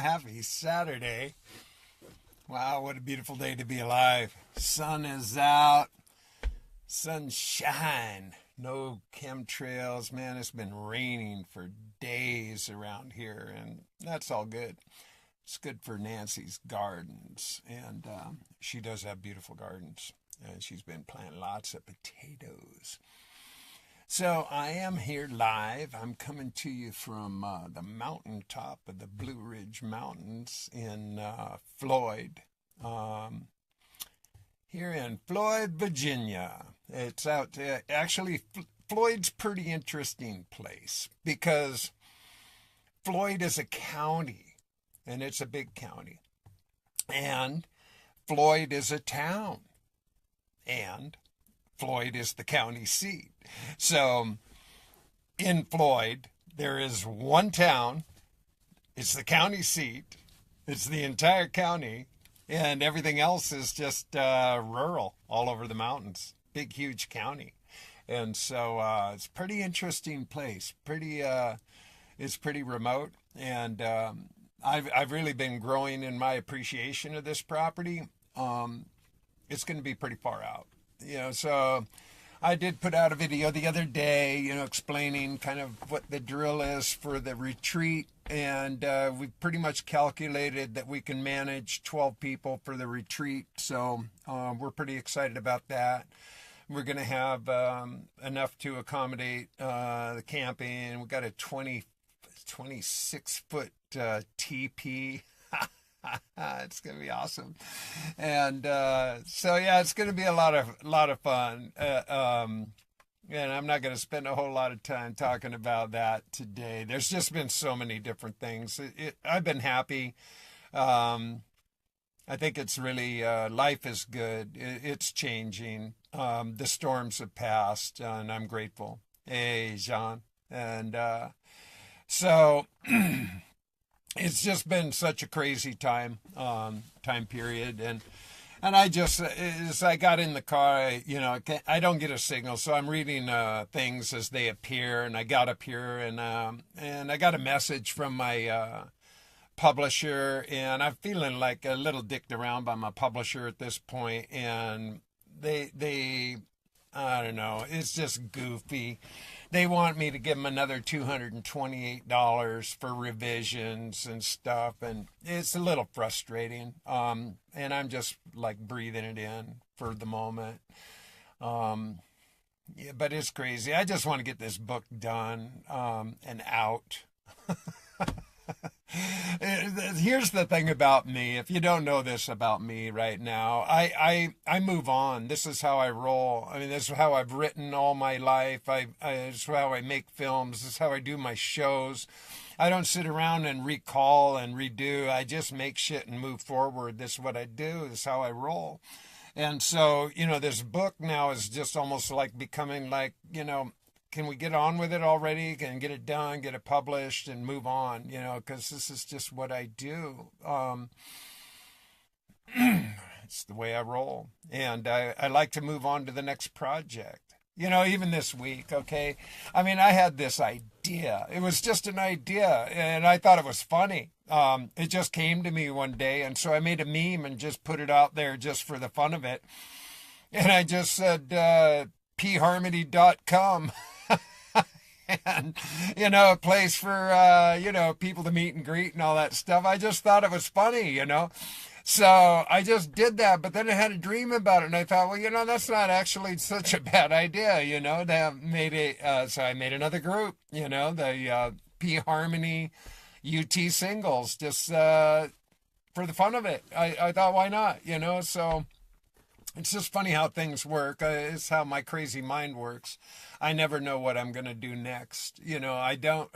Happy Saturday. Wow, what a beautiful day to be alive. Sun is out. Sunshine. No chemtrails. Man, it's been raining for days around here, and that's all good. It's good for Nancy's gardens, and she does have beautiful gardens, and she's been planting lots of potatoes. So I am here live. I'm coming to you from the mountaintop of the Blue Ridge Mountains in Floyd, here in Floyd, Virginia. It's out, actually, Floyd's a pretty interesting place because Floyd is a county, and it's a big county. And Floyd is a town, and Floyd is the county seat. So in Floyd, there is one town. It's the county seat. It's the entire county. And everything else is just rural all over the mountains. Big, huge county. And so it's a pretty interesting place. It's pretty remote. And I've really been growing in my appreciation of this property. It's going to be pretty far out. So I did put out a video the other day, explaining kind of what the drill is for the retreat. And we've pretty much calculated that we can manage 12 people for the retreat. So we're pretty excited about that. We're going to have enough to accommodate the camping. We've got a 26-foot teepee. It's gonna be awesome, and so yeah, it's gonna be a lot of fun. And I'm not gonna spend a whole lot of time talking about that today. There's just been so many different things. I've been happy. I think it's really life is good. It's changing. The storms have passed, and I'm grateful. Hey, Jean, and so. It's just been such a crazy time period, and I just, as I got in the car, I don't get a signal, so I'm reading things as they appear, and I got up here, and I got a message from my publisher, and I'm feeling like a little dicked around by my publisher at this point, and they I don't know, it's just goofy. They want me to give them another $228 for revisions and stuff, and it's a little frustrating. And I'm just like breathing it in for the moment. Yeah, but it's crazy. I just want to get this book done and out. Here's the thing about me. If you don't know this about me right now, I move on. This is how I roll. I mean, this is how I've written all my life. This is how I make films. This is how I do my shows. I don't sit around and recall and redo. I just make shit and move forward. This is what I do. This is how I roll. And so, this book now is just almost like becoming like, can we get on with it already? Can get it done, get it published, and move on, because this is just what I do. It's the way I roll. And I like to move on to the next project. Even this week, okay? I mean, I had this idea. It was just an idea, and I thought it was funny. It just came to me one day, and so I made a meme and just put it out there just for the fun of it. And I just said, pharmony.com. And, a place for, people to meet and greet and all that stuff. I just thought it was funny, So I just did that, but then I had a dream about it, and I thought, well, that's not actually such a bad idea, so I made another group, the P Harmony UT singles, just for the fun of it. I thought, why not, so it's just funny how things work. It's how my crazy mind works. I never know what I'm going to do next. I don't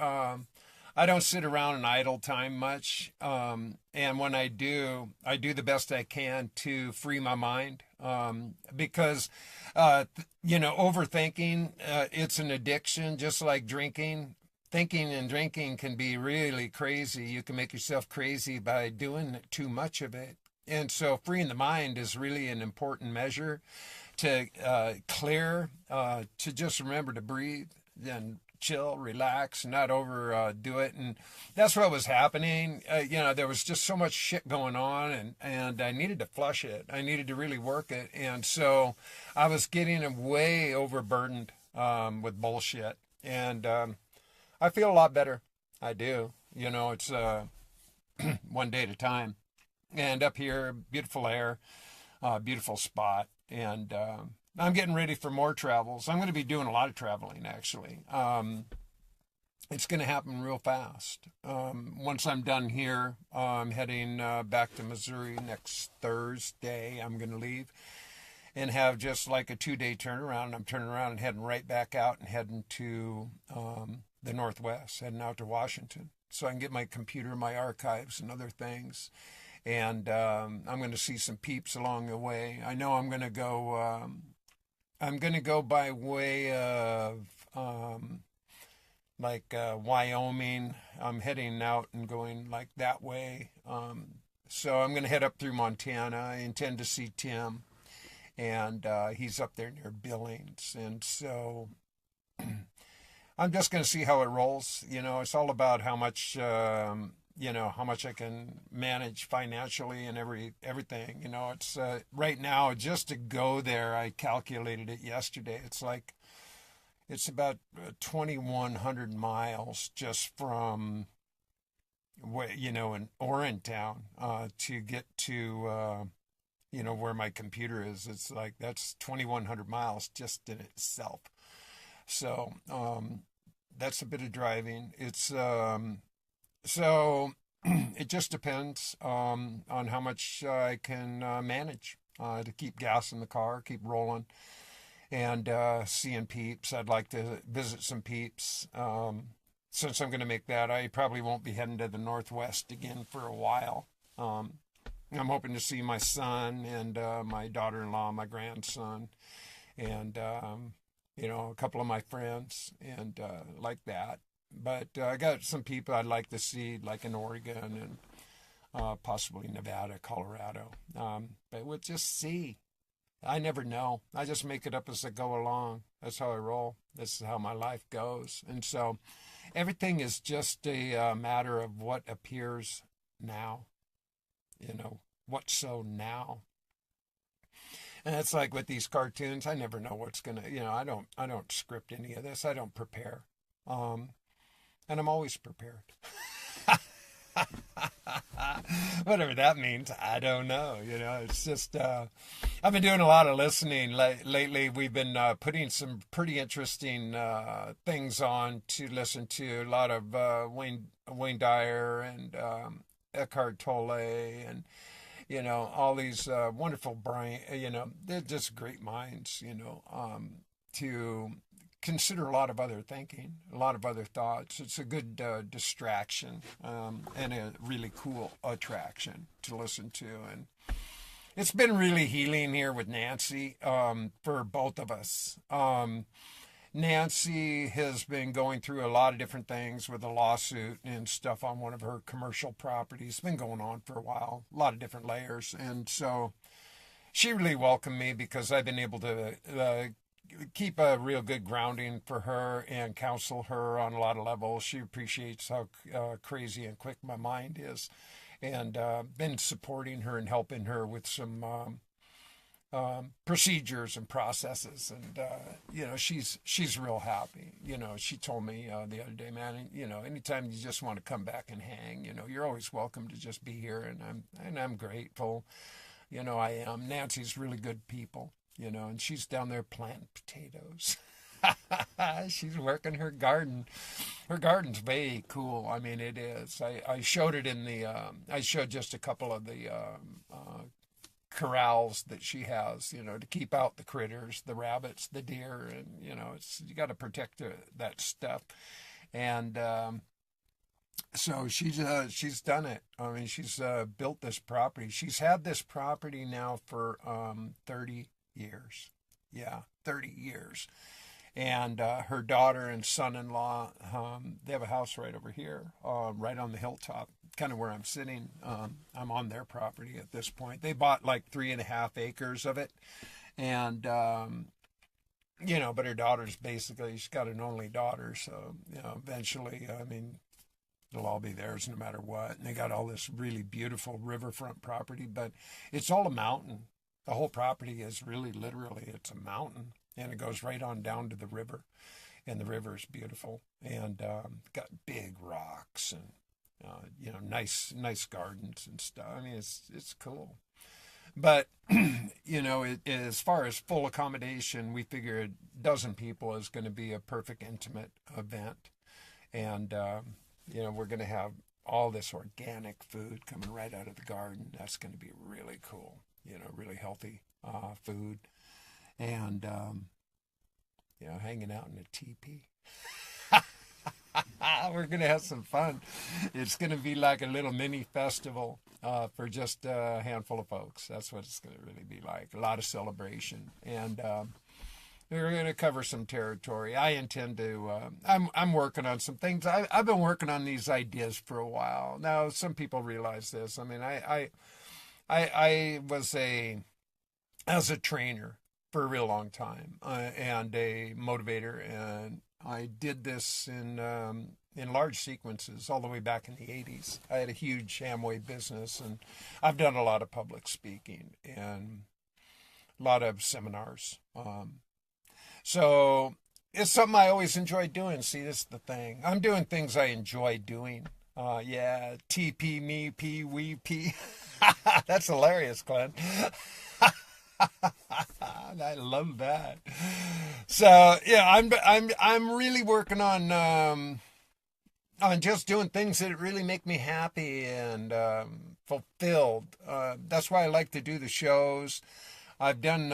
sit around and idle time much. And when I do the best I can to free my mind. Because, overthinking, it's an addiction, just like drinking. Thinking and drinking can be really crazy. You can make yourself crazy by doing too much of it. And so freeing the mind is really an important measure to clear, to just remember to breathe and chill, relax, not overdo it. And that's what was happening. There was just so much shit going on, and I needed to flush it. I needed to really work it. And so I was getting way overburdened with bullshit. And I feel a lot better. I do. It's one day at a time. And up here, beautiful air, beautiful spot. And I'm getting ready for more travels. I'm going to be doing a lot of traveling, actually. It's going to happen real fast. Once I'm done here, I'm heading back to Missouri next Thursday. I'm going to leave and have just like a 2-day turnaround. I'm turning around and heading right back out and heading to the Northwest, heading out to Washington, so I can get my computer, my archives, and other things. And I'm going to see some peeps along the way. I know I'm going to go. I'm going to go by way of Wyoming. I'm heading out and going like that way. So I'm going to head up through Montana. I intend to see Tim, and he's up there near Billings. And so I'm just going to see how it rolls. It's all about how much, how much I can manage financially and everything. It's right now, just to go there, I calculated it yesterday. It's about 2,100 miles just from, in Orin town to get to, where my computer is. It's like, that's 2,100 miles just in itself. So that's a bit of driving. It's so it just depends on how much I can manage to keep gas in the car, keep rolling, and seeing peeps. I'd like to visit some peeps. Since I'm going to make that, I probably won't be heading to the Northwest again for a while. I'm hoping to see my son and my daughter-in-law, my grandson, and a couple of my friends, and like that. But I got some people I'd like to see, like in Oregon and possibly Nevada, Colorado. But we'll just see. I never know. I just make it up as I go along. That's how I roll. This is how my life goes. And so everything is just a matter of what appears now. What's so now. And it's like with these cartoons, I never know what's gonna, I don't script any of this. I don't prepare. And I'm always prepared. Whatever that means, I don't know. It's just, I've been doing a lot of listening lately. We've been putting some pretty interesting things on to listen to. A lot of Wayne Dyer and Eckhart Tolle and, all these wonderful brain, they're just great minds, to consider a lot of other thinking, a lot of other thoughts. It's a good distraction and a really cool attraction to listen to. And it's been really healing here with Nancy for both of us. Nancy has been going through a lot of different things with a lawsuit and stuff on one of her commercial properties. It's been going on for a while, a lot of different layers. And so she really welcomed me because I've been able to keep a real good grounding for her and counsel her on a lot of levels. She appreciates how crazy and quick my mind is, and been supporting her and helping her with some procedures and processes. And she's real happy. She told me the other day, man, anytime you just want to come back and hang, you're always welcome to just be here. And I'm grateful. I am. Nancy's really good people. And she's down there planting potatoes. She's working her garden. Her garden's very cool. I mean, it is. I showed it in the, I showed just a couple of the corrals that she has, to keep out the critters, the rabbits, the deer, and, you got to protect that stuff. And so she's done it. I mean, she's built this property. She's had this property now for 30 years. Yeah, 30 years. And her daughter and son-in-law, they have a house right over here, right on the hilltop, kind of where I'm sitting. I'm on their property at this point. They bought like 3.5 acres of it. And but her daughter's basically, she's got an only daughter. So, eventually, I mean, it'll all be theirs no matter what. And they got all this really beautiful riverfront property, but it's all a mountain. The whole property is really literally, it's a mountain, and it goes right on down to the river, and the river is beautiful, and got big rocks and nice gardens and stuff. I mean, it's cool. But as far as full accommodation, we figure a dozen people is going to be a perfect intimate event, and we're going to have all this organic food coming right out of the garden. That's going to be really cool. Really healthy food, and hanging out in a teepee. We're going to have some fun. It's going to be like a little mini festival for just a handful of folks. That's what it's going to really be like. A lot of celebration, and we're going to cover some territory. I intend to. I'm working on some things. I've been working on these ideas for a while now. Some people realize this. I mean, I was as a trainer for a real long time and a motivator, and I did this in large sequences all the way back in the 80s. I had a huge Amway business, and I've done a lot of public speaking and a lot of seminars. So it's something I always enjoy doing. See, this is the thing. I'm doing things I enjoy doing. TP, me, P, we, P. That's hilarious, Glenn. I love that. So yeah, I'm really working on just doing things that really make me happy and fulfilled. That's why I like to do the shows. I've done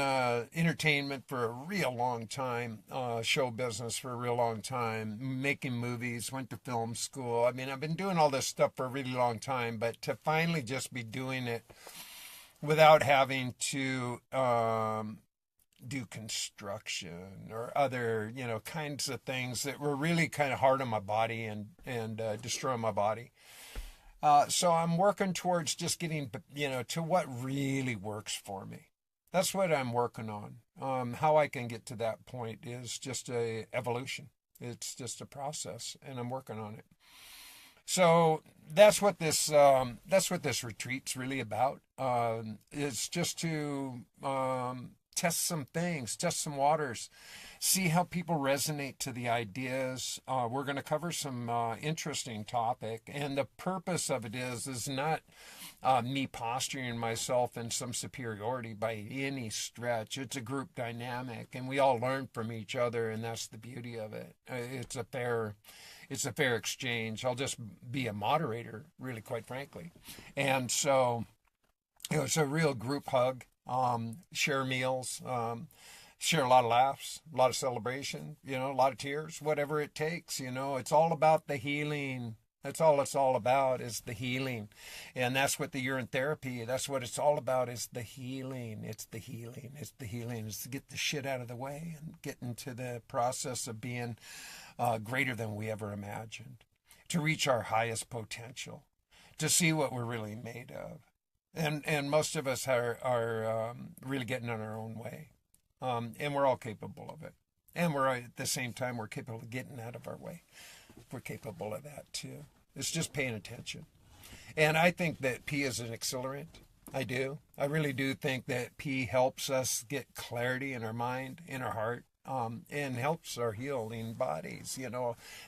entertainment for a real long time, show business for a real long time, making movies, went to film school. I mean, I've been doing all this stuff for a really long time, but to finally just be doing it without having to do construction or other, kinds of things that were really kind of hard on my body and destroy my body. So I'm working towards just getting, to what really works for me. That's what I'm working on. How I can get to that point is just a evolution. It's just a process, and I'm working on it. So that's what this retreat's really about. It's just to test some things, test some waters, see how people resonate to the ideas. We're going to cover some interesting topic, and the purpose of it is not me posturing myself in some superiority by any stretch. It's a group dynamic, and we all learn from each other, and that's the beauty of it. It's a fair exchange. I'll just be a moderator, really, quite frankly. And so it's a real group hug, share meals, share a lot of laughs, a lot of celebration, a lot of tears, whatever it takes. It's all about the healing. That's all it's all about, is the healing. And that's what the urine therapy, that's what it's all about, is the healing. It's the healing. It's the healing. It's to get the shit out of the way and get into the process of being greater than we ever imagined, to reach our highest potential, to see what we're really made of. And most of us are really getting in our own way. And we're all capable of it. And we're at the same time, we're capable of getting out of our way. We're capable of that too. It's just paying attention. And I think that P is an accelerant. I do. I really do think that P helps us get clarity in our mind, in our heart, and helps our healing bodies.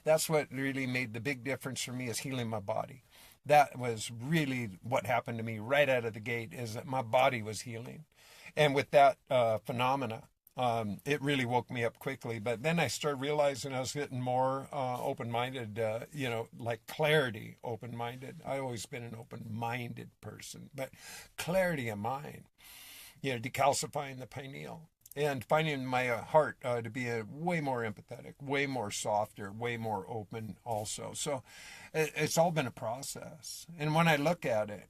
That's what really made the big difference for me, is healing my body. That was really what happened to me right out of the gate, is that my body was healing. And with that phenomena, it really woke me up quickly. But then I started realizing I was getting more open-minded, like clarity open-minded. I've always been an open-minded person, but clarity of mind, decalcifying the pineal and finding my heart to be a way more empathetic, way more softer, way more open also. So it's all been a process. And when I look at it,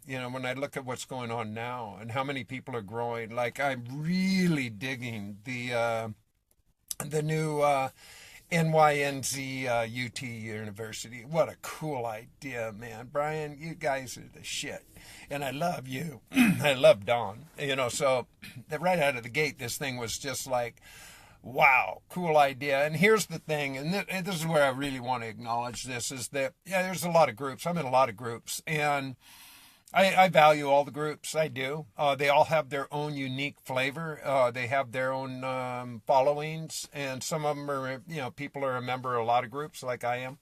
when I look at what's going on now and how many people are growing, like I'm really digging the new NYNZ UT University. What a cool idea, man. Brian, you guys are the shit. And I love you. I love Don. So right out of the gate, this thing was just like, wow, cool idea. And here's the thing, and this is where I really want to acknowledge this, is that, yeah, there's a lot of groups. I'm in a lot of groups, and I value all the groups. I do. They all have their own unique flavor. They have their own followings, and some of them are, people are a member of a lot of groups like I am.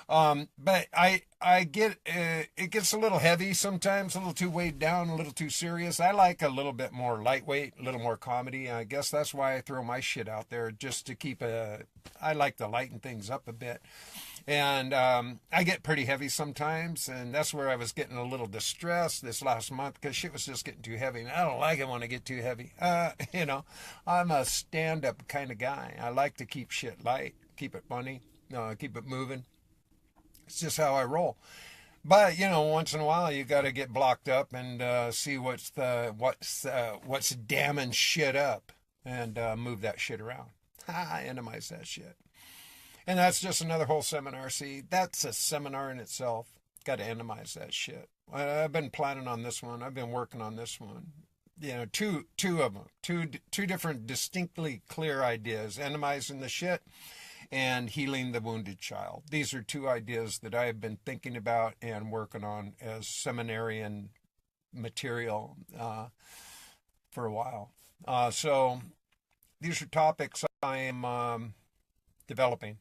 But I get, it gets a little heavy sometimes, a little too weighed down, a little too serious. I like a little bit more lightweight, a little more comedy. I guess that's why I throw my shit out there, just to I like to lighten things up a bit. And I get pretty heavy sometimes, and that's where I was getting a little distressed this last month, because shit was just getting too heavy. And I don't like it when I get too heavy. I'm a stand-up kind of guy. I like to keep shit light, keep it funny, keep it moving. It's just how I roll. But once in a while you got to get blocked up and see what's damming shit up, and move that shit around. Minimize that shit. And that's just another whole seminar. See, that's a seminar in itself. Got to minimize that shit. I've been planning on this one. I've been working on this one. Two of them, two different distinctly clear ideas: minimizing the shit and healing the wounded child. These are two ideas that I have been thinking about and working on as seminarian material for a while. So these are topics I am developing,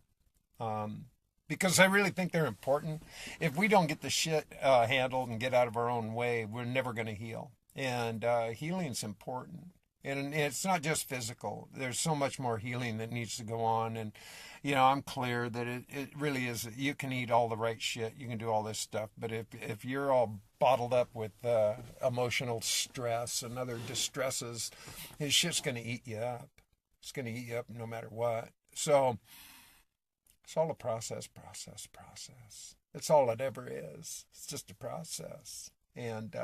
because I really think they're important. If we don't get the shit handled and get out of our own way, we're never going to heal. And healing's important. And it's not just physical. There's so much more healing that needs to go on. And, I'm clear that it really is. You can eat all the right shit. You can do all this stuff. But if you're all bottled up with emotional stress and other distresses, this shit's going to eat you up. It's going to eat you up no matter what. So it's all a process. It's all it ever is. It's just a process. And,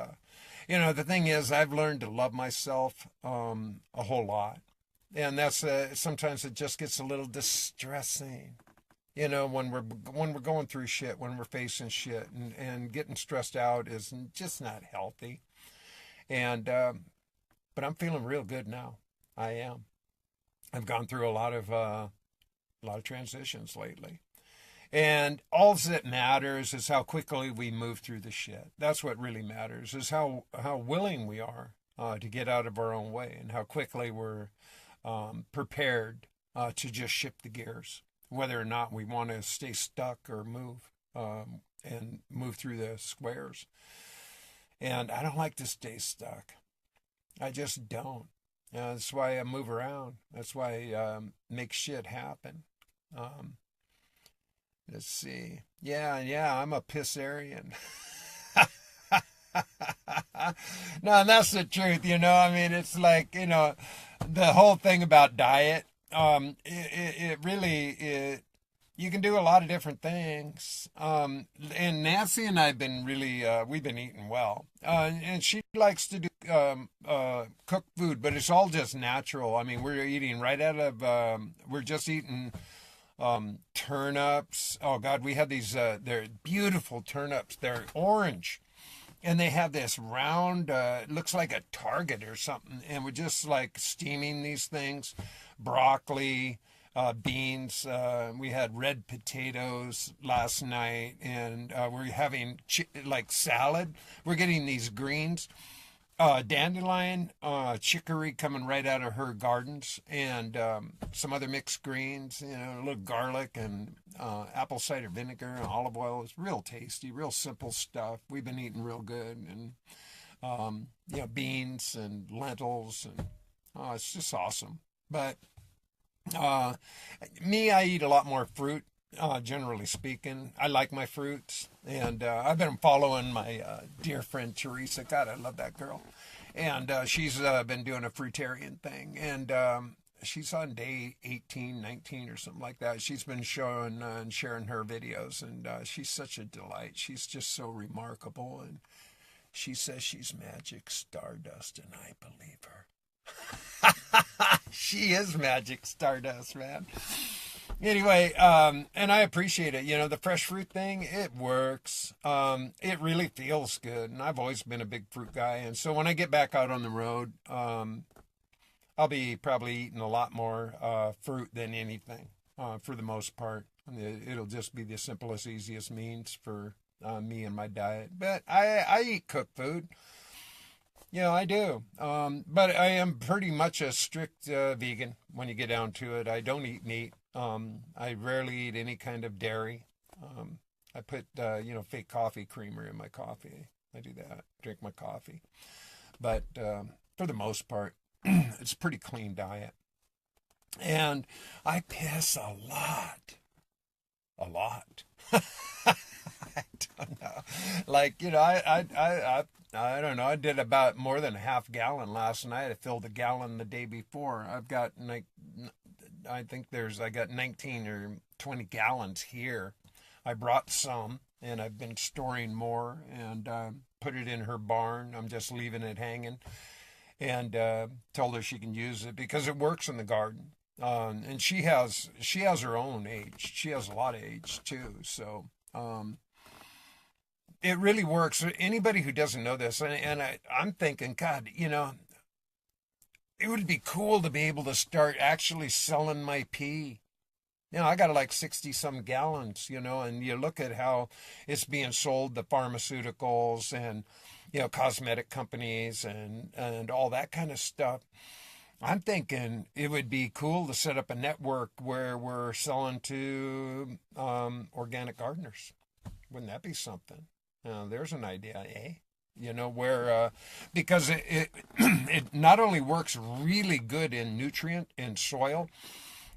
the thing is, I've learned to love myself a whole lot. And that's sometimes it just gets a little distressing, when we're going through shit, when we're facing shit, and getting stressed out is just not healthy. And but I'm feeling real good now. I am. I've gone through a lot of transitions lately. And all that matters is how quickly we move through the shit. That's what really matters, is how willing we are to get out of our own way, and how quickly we're prepared to just shift the gears, whether or not we want to stay stuck or move, and move through the squares. And I don't like to stay stuck. I just don't. That's why I move around. That's why I make shit happen. Let's see. Yeah, I'm a pissarian. No, and that's the truth, it's like, the whole thing about diet, it really, you can do a lot of different things. And Nancy and I have been really, we've been eating well. And she likes to do cook food, but it's all just natural. I mean, we're eating right out of, we're just eating turnips. Oh God, we have these, they're beautiful turnips. They're orange. And they have this round, it looks like a target or something. And we're just like steaming these things. Broccoli, beans. We had red potatoes last night. And we're having like salad. We're getting these greens. Dandelion, chicory coming right out of her gardens, and some other mixed greens, a little garlic and apple cider vinegar and olive oil. It's real tasty, real simple stuff. We've been eating real good, and beans and lentils, and it's just awesome. But me, I eat a lot more fruit. Generally speaking, I like my fruits, and I've been following my dear friend Teresa. God, I love that girl, and she's been doing a fruitarian thing, and she's on day 18, 19 or something like that. She's been showing and sharing her videos, and she's such a delight. She's just so remarkable, and she says she's magic stardust, and I believe her. She is magic stardust, man. Anyway, and I appreciate it. The fresh fruit thing, it works. It really feels good. And I've always been a big fruit guy. And so when I get back out on the road, I I'll be probably eating a lot more fruit than anything for the most part. It'll just be the simplest, easiest means for me and my diet. But I eat cooked food. I do. But I am pretty much a strict vegan when you get down to it. I don't eat meat. I rarely eat any kind of dairy. I put, fake coffee creamer in my coffee. I do that. Drink my coffee. But for the most part, it's a pretty clean diet. And I piss a lot. A lot. I don't know. Like, I don't know. I did about more than a half gallon last night. I filled a gallon the day before. I've got, like, I got 19 or 20 gallons here. I brought some, and I've been storing more, and put it in her barn. I'm just leaving it hanging, and told her she can use it because it works in the garden. And she has her own age. She has a lot of age too. So it really works. Anybody who doesn't know this, and I'm thinking, God, it would be cool to be able to start actually selling my pee. I got like 60 some gallons, and you look at how it's being sold, the pharmaceuticals and, cosmetic companies and all that kind of stuff. I'm thinking it would be cool to set up a network where we're selling to organic gardeners. Wouldn't that be something? There's an idea, eh? Where because it it not only works really good in nutrient in soil.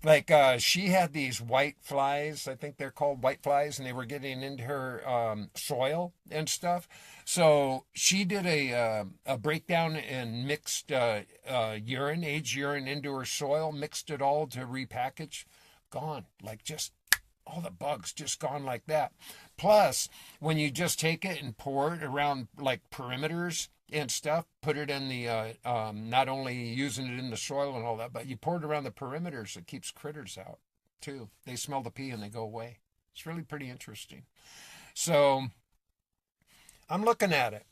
Like she had these white flies, I think they're called white flies, and they were getting into her soil and stuff. So she did a breakdown and mixed urine, aged urine into her soil, mixed it all to repackage. Gone, like just all the bugs just gone like that. Plus, when you just take it and pour it around like perimeters and stuff, put it in the, not only using it in the soil and all that, but you pour it around the perimeters, it keeps critters out too. They smell the pee and they go away. It's really pretty interesting. So I'm looking at it.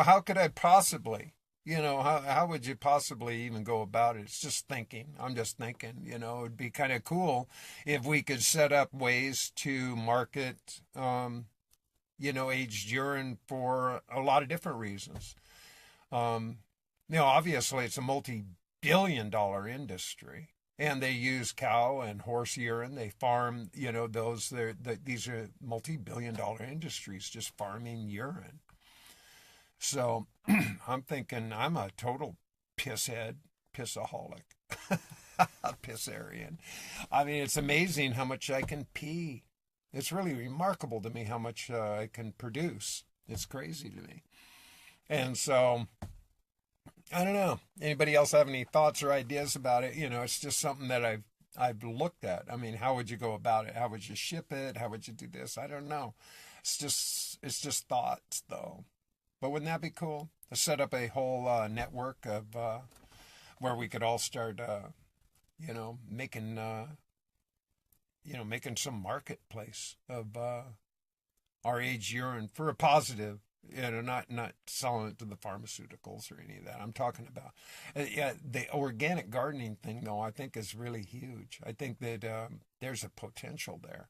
How could I possibly, how would you possibly even go about it? It's just thinking. I'm just thinking, it'd be kind of cool if we could set up ways to market, aged urine for a lot of different reasons. Obviously it's a multi-billion-dollar industry, and they use cow and horse urine. They farm, these are multi-billion-dollar industries just farming urine. So I'm thinking I'm a total pisshead, pissaholic, pissarian. I mean, it's amazing how much I can pee. It's really remarkable to me how much I can produce. It's crazy to me. And so, I don't know. Anybody else have any thoughts or ideas about it? It's just something that I've looked at. I mean, how would you go about it? How would you ship it? How would you do this? I don't know. It's just thoughts, though. But wouldn't that be cool to set up a whole network of where we could all start, making. Making some marketplace of our aged urine for a positive, not selling it to the pharmaceuticals or any of that. I'm talking about, the organic gardening thing, though, I think is really huge. I think that there's a potential there.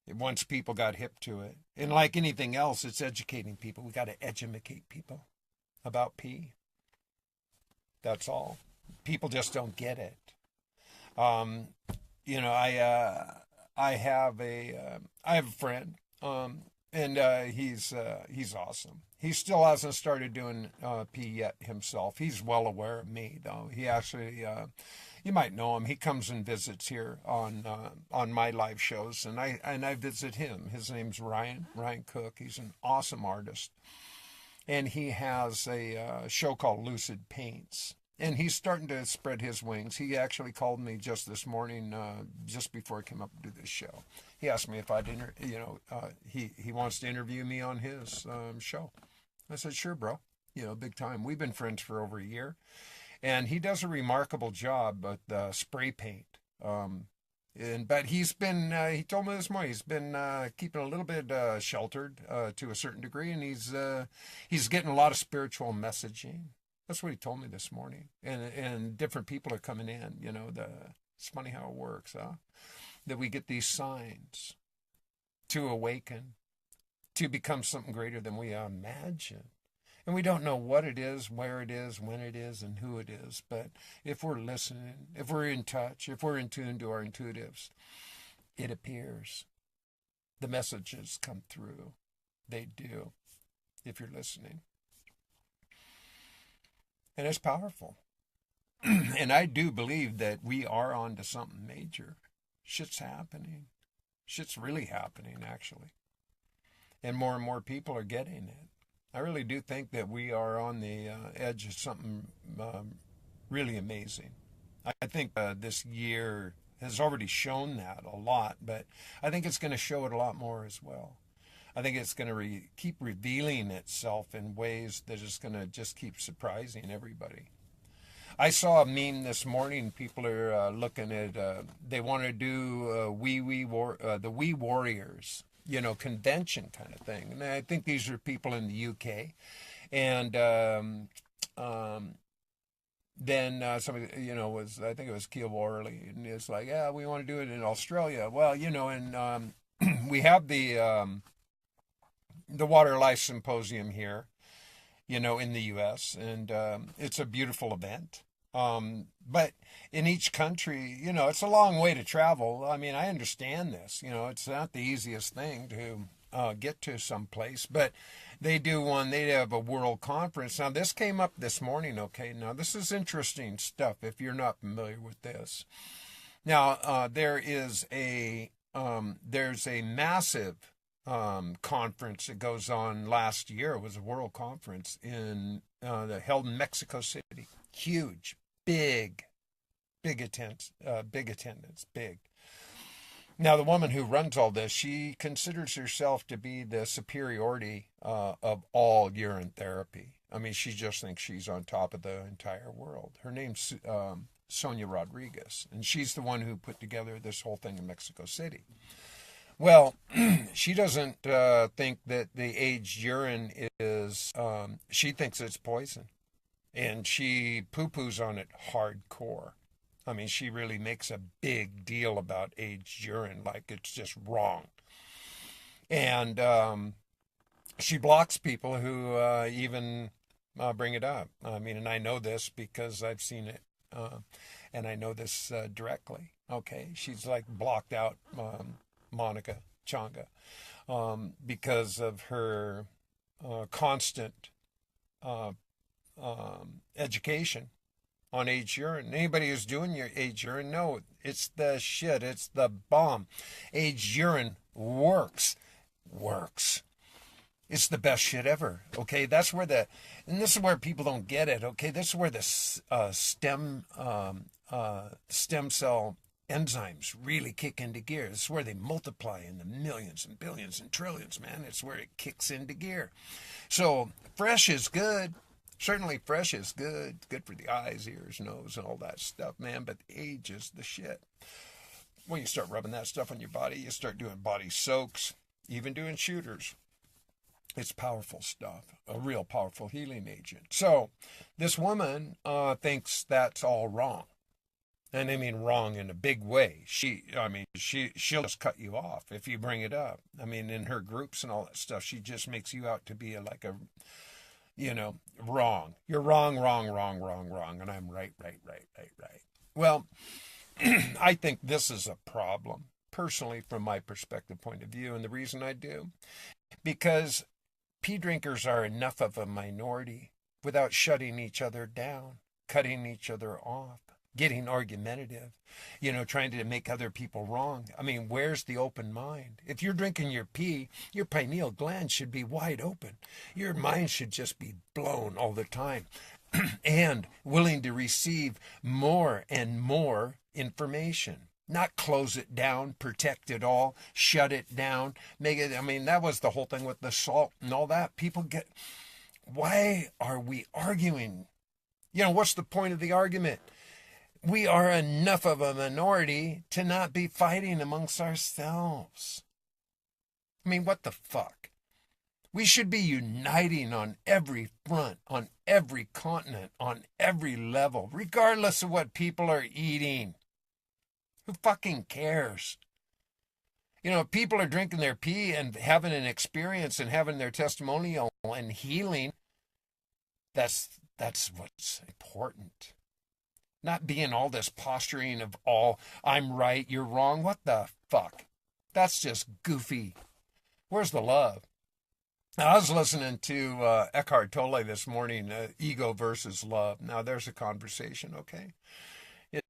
Once people got hip to it, and like anything else, it's educating people. We got to educate people about pee. That's all. People just don't get it. I have a friend, and he's awesome. He still hasn't started doing pee yet himself. He's well aware of me, though. He actually, you might know him. He comes and visits here on my live shows, and I visit him. His name's Ryan Cook. He's an awesome artist, and he has a show called Lucid Paints. And he's starting to spread his wings. He actually called me just this morning, just before I came up to do this show. He asked me if I'd, he wants to interview me on his show. I said, sure, bro. Big time. We've been friends for over a year. And he does a remarkable job at spray paint. But he's been, he told me this morning, he's been keeping a little bit sheltered to a certain degree. And he's getting a lot of spiritual messaging. That's what he told me this morning. And different people are coming in. It's funny how it works, huh? That we get these signs to awaken, to become something greater than we imagine. And we don't know what it is, where it is, when it is, and who it is. But if we're listening, if we're in touch, if we're in tune to our intuitives, it appears. The messages come through. They do, if you're listening. And it's powerful. And I do believe that we are on to something major. Shit's happening. Shit's really happening, actually. And more people are getting it. I really do think that we are on the edge of something really amazing. I think this year has already shown that a lot, but I think it's going to show it a lot more as well. I think it's going to keep revealing itself in ways that is going to just keep surprising everybody. I saw a meme this morning. People are looking at, they want to do the We Warriors, convention kind of thing. And I think these are people in the UK. And then somebody, I think it was Keel Worley, and it's like, yeah, we want to do it in Australia. Well, and we have the Water Life Symposium here, in the U.S., and it's a beautiful event. But in each country, it's a long way to travel. I mean, I understand this. It's not the easiest thing to get to some place, but they have a world conference. Now, this came up this morning, okay? Now, this is interesting stuff if you're not familiar with this. Now, there's a massive conference that goes on last year. It was a world conference held in Mexico City. Huge, big attendance. Now, the woman who runs all this, she considers herself to be the superiority of all urine therapy. I mean, she just thinks she's on top of the entire world. Her name's Sonia Rodriguez, and she's the one who put together this whole thing in Mexico City. Well, she doesn't think that the aged urine is, she thinks it's poison. And she poo-poos on it hardcore. I mean, she really makes a big deal about aged urine, like it's just wrong. And she blocks people who even bring it up. I mean, and I know this because I've seen it. And I know this directly. Okay, she's like blocked out Monica Changa because of her constant education on aged urine. Anybody who's doing your aged urine, no, it's the shit. It's the bomb. Aged urine works. It's the best shit ever. Okay, that's where and this is where people don't get it. Okay, this is where the stem cell enzymes really kick into gear. It's where they multiply in the millions and billions and trillions, man. It's where it kicks into gear. So fresh is good. Certainly fresh is good. Good for the eyes, ears, nose, and all that stuff, man. But age is the shit. When you start rubbing that stuff on your body, you start doing body soaks, even doing shooters. It's powerful stuff, a real powerful healing agent. So this woman thinks that's all wrong. And I mean wrong in a big way. She'll just cut you off if you bring it up. I mean, in her groups and all that stuff, she just makes you out to be wrong. You're wrong. And I'm right. Well, I think this is a problem, personally, from my perspective point of view. And the reason I do, because pee drinkers are enough of a minority without shutting each other down, cutting each other off, getting argumentative, trying to make other people wrong. I mean, where's the open mind? If you're drinking your pee, your pineal gland should be wide open. Your mind should just be blown all the time and willing to receive more and more information. Not close it down, protect it all, shut it down, make it, that was the whole thing with the salt and all that. Why are we arguing? What's the point of the argument? We are enough of a minority to not be fighting amongst ourselves. What the fuck? We should be uniting on every front, on every continent, on every level, regardless of what people are eating. Who fucking cares? You know, if people are drinking their pee and having an experience and having their testimonial and healing, that's what's important. Not being all this posturing of all, I'm right, you're wrong. What the fuck? That's just goofy. Where's the love? I was listening to Eckhart Tolle this morning, ego versus love. Now, there's a conversation, okay?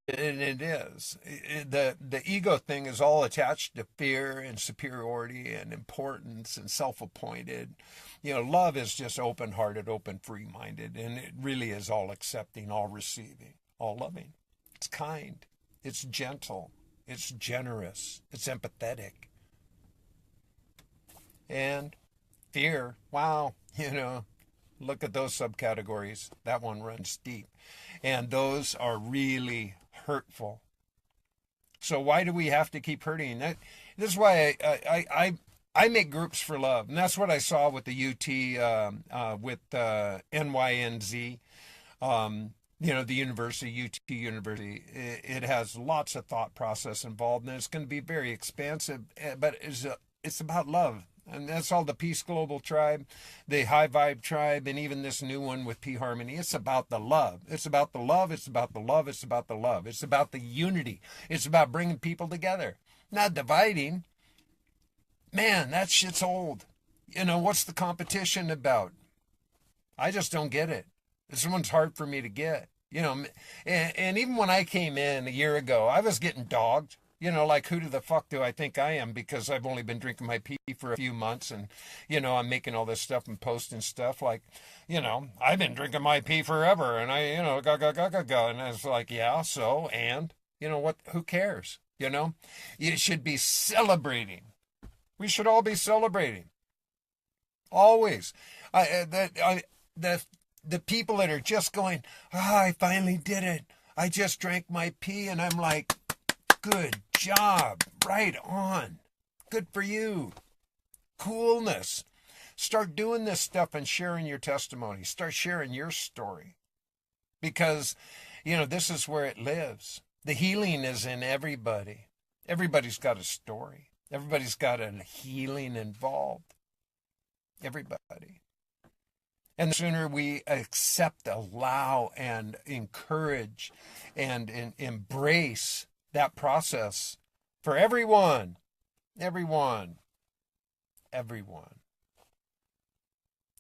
It is. The ego thing is all attached to fear and superiority and importance and self-appointed. You know, love is just open-hearted, open, free-minded, and it really is all accepting, all receiving, all loving. It's kind. It's gentle. It's generous. It's empathetic. And fear, wow, you know, look at those subcategories. That one runs deep. And those are really hurtful. So why do we have to keep hurting? This is why I make groups for love. And that's what I saw with the UT, with NYNZ. You know, the university, UT University, it has lots of thought process involved, and it's going to be very expansive, but it's about love. And that's all the Peace Global Tribe, the High Vibe Tribe, and even this new one with P Harmony. It's about the love. It's about the love. It's about the love. It's about the love. It's about the unity. It's about bringing people together, not dividing. Man, that shit's old. You know, what's the competition about? I just don't get it. This one's hard for me to get. You know, and even when I came in a year ago, I was getting dogged. You know, like, who the fuck do I think I am? Because I've only been drinking my pee for a few months, and, you know, I'm making all this stuff and posting stuff. Like, you know, I've been drinking my pee forever, and I, you know, go. And I was like, yeah, so, and, you know what, who cares? You know, you should be celebrating. We should all be celebrating. Always. The people that are just going, I finally did it. I just drank my pee, and I'm like, good job. Right on. Good for you. Coolness. Start doing this stuff and sharing your testimony. Start sharing your story. Because, you know, this is where it lives. The healing is in everybody. Everybody's got a story. Everybody's got a healing involved. Everybody. And the sooner we accept, allow, and encourage and embrace that process for everyone. How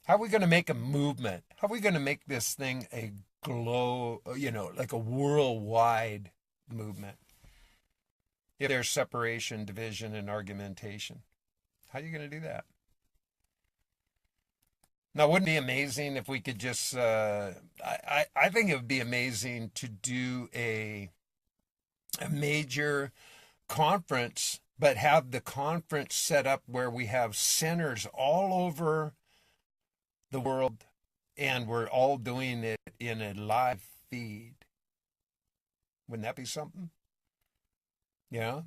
are we going to make a movement? How are we going to make this thing a you know, like a worldwide movement? If there's separation, division, and argumentation, how are you going to do that? Now, wouldn't it be amazing if we could just, I think it would be amazing to do a major conference, but have the conference set up where we have centers all over the world, and we're all doing it in a live feed. Wouldn't that be something? Yeah,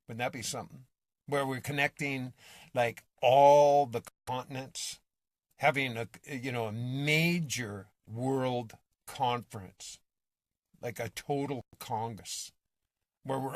wouldn't that be something? Where we're connecting like all the continents, having a, you know, a major world conference, like a total Congress, where we're